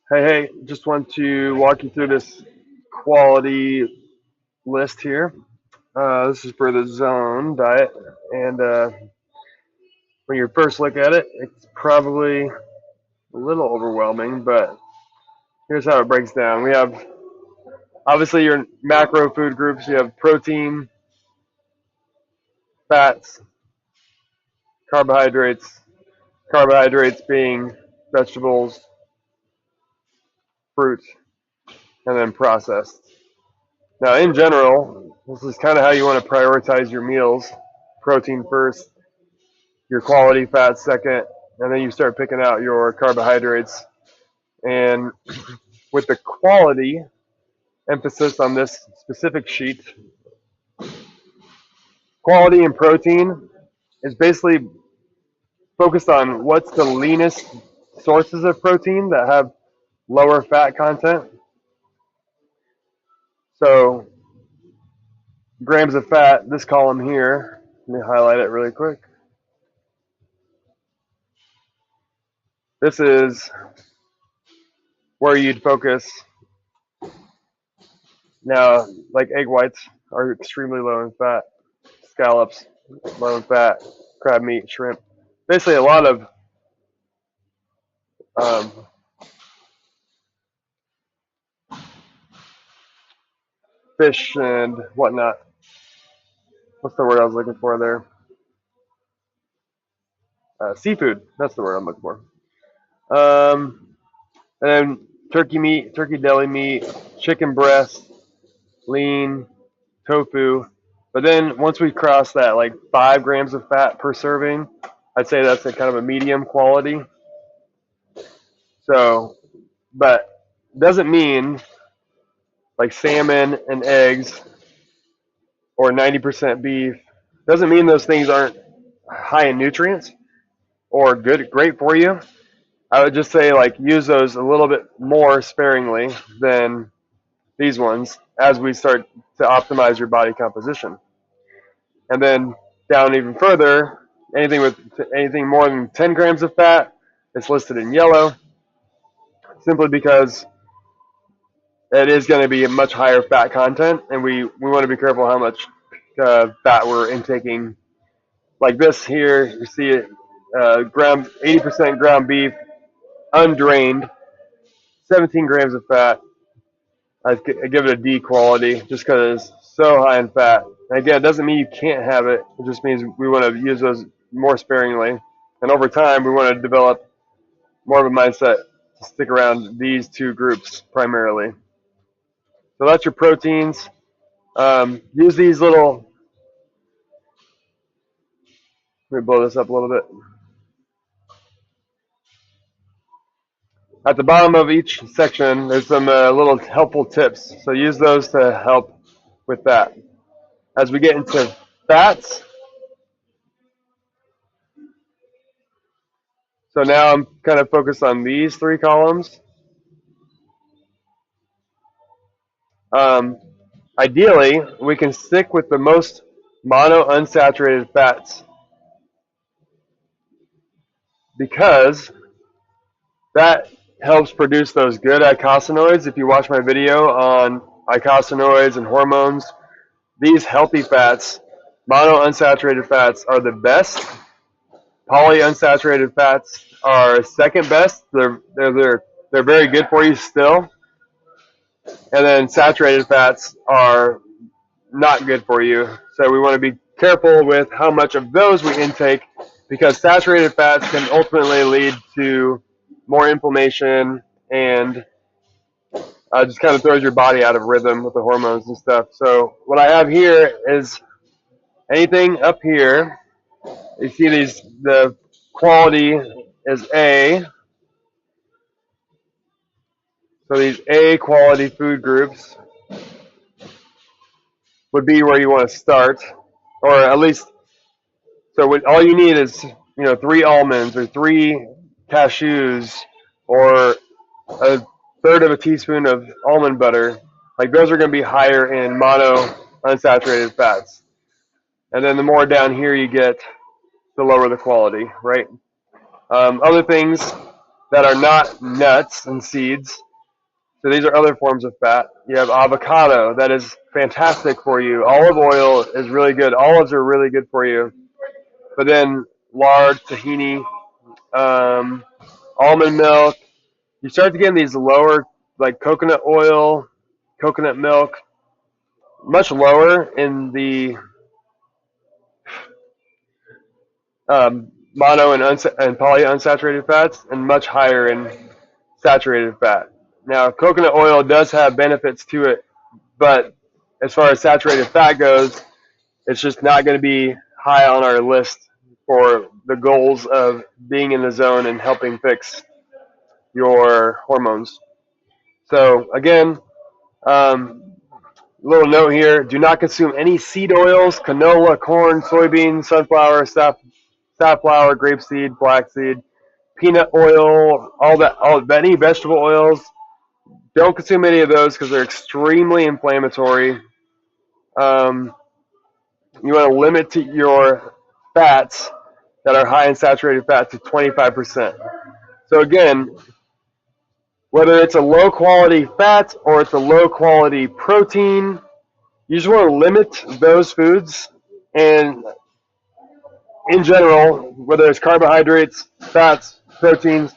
Hey, just want to walk you through this quality list here. This is for the Zone diet, and when you first look at it, it's probably a little overwhelming, but here's how it breaks down. We have obviously your macro food groups. You have protein, fats, carbohydrates. Carbohydrates being vegetables, fruit, and then processed. Now, in general, this is kind of how you want to prioritize your meals. Protein first, your quality fats second, and then you start picking out your carbohydrates. And with the quality emphasis on this specific sheet, quality and protein is basically focused on what's the leanest sources of protein that have lower fat content. So grams of fat, this column here, let me highlight it really quick. This is where you'd focus. Now, like egg whites are extremely low in fat, scallops, low in fat, crab meat, shrimp. Basically, a lot of um, fish and whatnot. What's the word I was looking for there? Seafood. That's the word I'm looking for. And then turkey meat, turkey deli meat, chicken breast, lean, tofu. But then once we cross that, like 5 grams of fat per serving, I'd say that's a kind of a medium quality. So, but doesn't mean like salmon and eggs or 90% beef, doesn't mean those things aren't high in nutrients or great for you. I would just say like use those a little bit more sparingly than these ones as we start to optimize your body composition. And then down even further, anything more than 10 grams of fat, it's listed in yellow, simply because it is going to be a much higher fat content, and we want to be careful how much fat we're intaking. Like this here, you see it, 80% ground beef, undrained, 17 grams of fat. I give it a D quality just because it's so high in fat. And again, it doesn't mean you can't have it. It just means we want to use those more sparingly. And over time, we want to develop more of a mindset to stick around these two groups primarily. So that's your proteins. Use these little, let me blow this up a little bit. At the bottom of each section, there's some little helpful tips. So use those to help with that. As we get into fats, so now I'm kind of focused on these 3 columns. Um, Ideally, we can stick with the most monounsaturated fats because that helps produce those good eicosanoids. If you watch my video on eicosanoids and hormones, these healthy fats, monounsaturated fats, are the best. Polyunsaturated fats are second best. They're very good for you still. And then saturated fats are not good for you. So we want to be careful with how much of those we intake because saturated fats can ultimately lead to more inflammation and just kind of throws your body out of rhythm with the hormones and stuff. So what I have here is anything up here. You see the quality is A. So these A quality food groups would be where you want to start, or at least, so all you need is 3 almonds or 3 cashews or a third of a teaspoon of almond butter. Like those are going to be higher in monounsaturated fats. And then the more down here you get, the lower the quality, right? Other things that are not nuts and seeds. So these are other forms of fat. You have avocado, that is fantastic for you. Olive oil is really good. Olives are really good for you. But then lard, tahini, um, almond milk. You start to get in these lower, like coconut oil, coconut milk, much lower in the mono and polyunsaturated fats, and much higher in saturated fat. Now, coconut oil does have benefits to it, but as far as saturated fat goes, it's just not going to be high on our list for the goals of being in the zone and helping fix your hormones. So again, little note here: do not consume any seed oils, canola, corn, soybean, sunflower, safflower, grapeseed, flaxseed, peanut oil, any vegetable oils. Don't consume any of those because they're extremely inflammatory. Um, you want to limit your fats that are high in saturated fat to 25%. So again, whether it's a low quality fat or it's a low quality protein, you just want to limit those foods. And in general, whether it's carbohydrates, fats, proteins,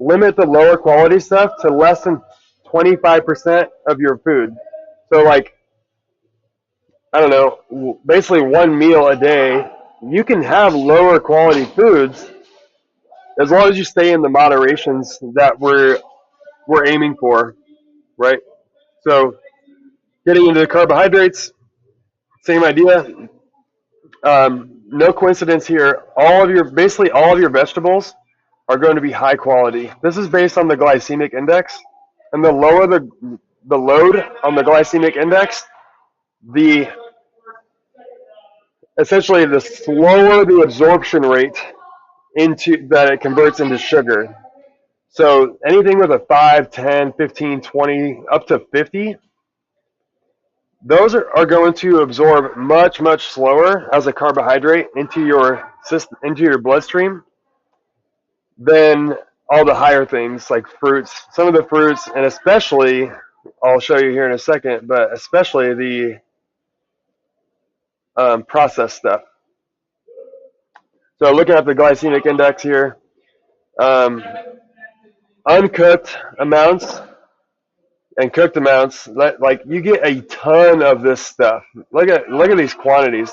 limit the lower quality stuff to less than 25% of your food. So like, I don't know, basically one meal a day, you can have lower quality foods as long as you stay in the moderations that we're aiming for, right? So getting into the carbohydrates, same idea. No coincidence here. Basically all of your vegetables are going to be high quality. This is based on the glycemic index, and the lower the load on the glycemic index, the essentially the slower the absorption rate into that it converts into sugar. So anything with a 5, 10, 15, 20, up to 50, those are going to absorb much, much slower as a carbohydrate into your system, into your bloodstream than all the higher things like fruits. Some of the fruits, and especially, I'll show you here in a second, but especially the processed stuff. So looking at the glycemic index here, um, uncooked amounts and cooked amounts, like you get a ton of this stuff. Look at these quantities.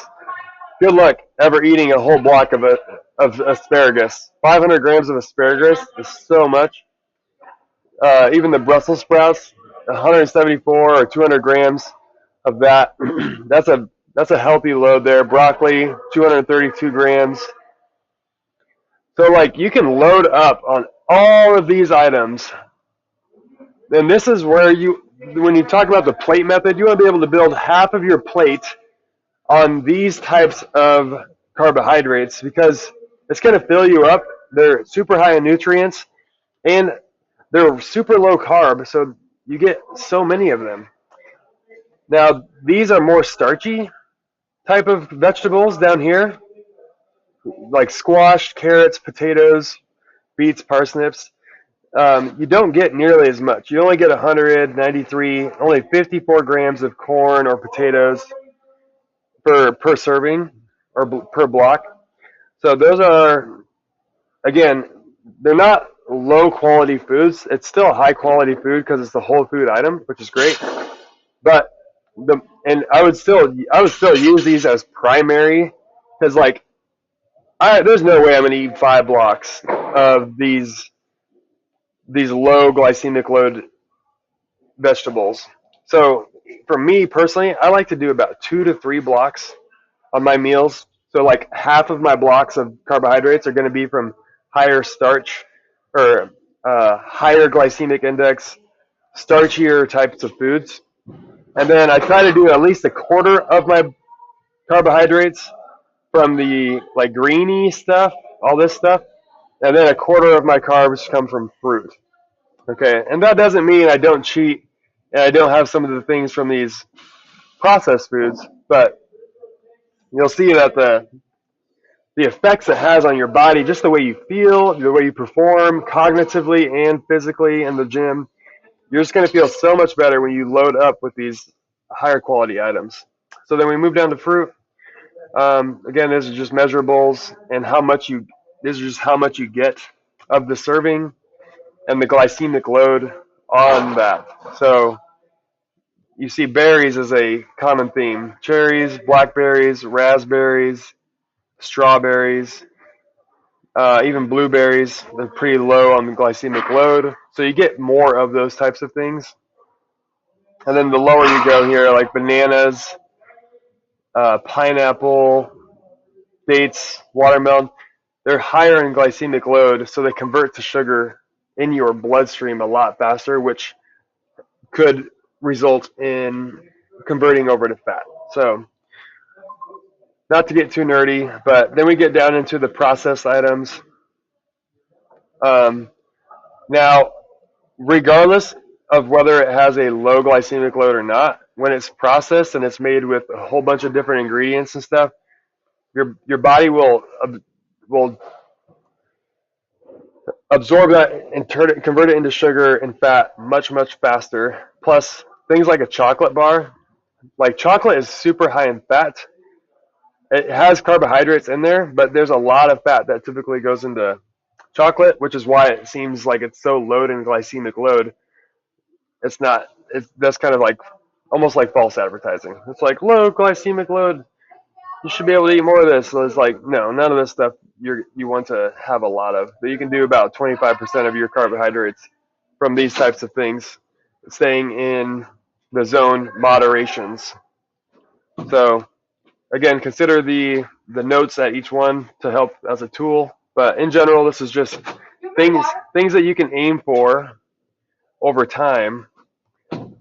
Good luck ever eating a whole block of asparagus. 500 grams of asparagus is so much. Even the Brussels sprouts, 174 or 200 grams of that. that's a healthy load there. Broccoli, 232 grams. So like you can load up on all of these items. And this is where when you talk about the plate method, you want to be able to build half of your plate on these types of carbohydrates because it's going to fill you up. They're super high in nutrients and they're super low carb, so you get so many of them. Now, these are more starchy type of vegetables down here, like squash, carrots, potatoes, beets, parsnips. You don't get nearly as much. You only get 193, only 54 grams of corn or potatoes per serving or per block. So those are, again, they're not low quality foods. It's still a high quality food because it's the whole food item, which is great. But I would still use these as primary because like there's no way I'm gonna eat 5 blocks of these low glycemic load vegetables. So for me personally, I like to do about 2 to 3 blocks on my meals. So like half of my blocks of carbohydrates are going to be from higher starch or higher glycemic index, starchier types of foods. And then I try to do at least a quarter of my carbohydrates from the like greeny stuff, all this stuff. And then a quarter of my carbs come from fruit. Okay. And that doesn't mean I don't cheat and I don't have some of the things from these processed foods, but you'll see that the effects it has on your body, just the way you feel, the way you perform cognitively and physically in the gym. You're just going to feel so much better when you load up with these higher quality items. So then we move down to fruit. Again, these are just measurables and how much you. These are just how much you get of the serving and the glycemic load on that. So you see berries as a common theme: cherries, blackberries, raspberries, strawberries, even blueberries. They're pretty low on the glycemic load, so you get more of those types of things. And then the lower you go here, like bananas, pineapple, dates, watermelon, they're higher in glycemic load, so they convert to sugar in your bloodstream a lot faster, which could result in converting over to fat. So, not to get too nerdy, but then we get down into the processed items. Um, Now, regardless of whether it has a low glycemic load or not, when it's processed and it's made with a whole bunch of different ingredients and stuff, your body will absorb that and convert it into sugar and fat much faster. Plus, things like a chocolate bar, like chocolate is super high in fat. It has carbohydrates in there, but there's a lot of fat that typically goes into chocolate, which is why it seems like it's so low in glycemic load. It's not. It's that's kind of like almost like false advertising. It's like low glycemic load. You should be able to eat more of this. So it's like no, none of this stuff you want to have a lot of. But you can do about 25% of your carbohydrates from these types of things, staying in the zone moderations. So again, consider the notes at each one to help as a tool. But in general, this is just things that you can aim for over time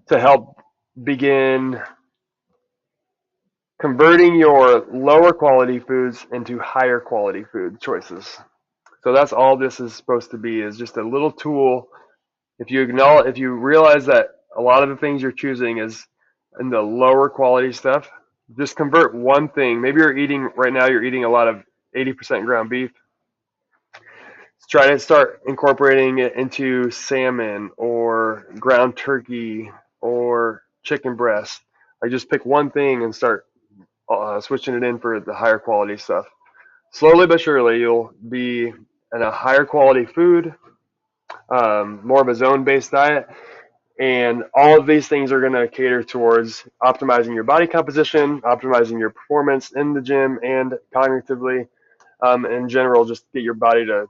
to help begin converting your lower quality foods into higher quality food choices. So that's all this is supposed to be, is just a little tool. If you realize that a lot of the things you're choosing is in the lower quality stuff, just convert one thing. Maybe you're eating a lot of 80% ground beef. Try to start incorporating it into salmon or ground turkey or chicken breast. Like just pick one thing and start switching it in for the higher quality stuff. Slowly but surely, you'll be in a higher quality food, more of a zone-based diet, and all of these things are going to cater towards optimizing your body composition, optimizing your performance in the gym and cognitively, in general, just get your body to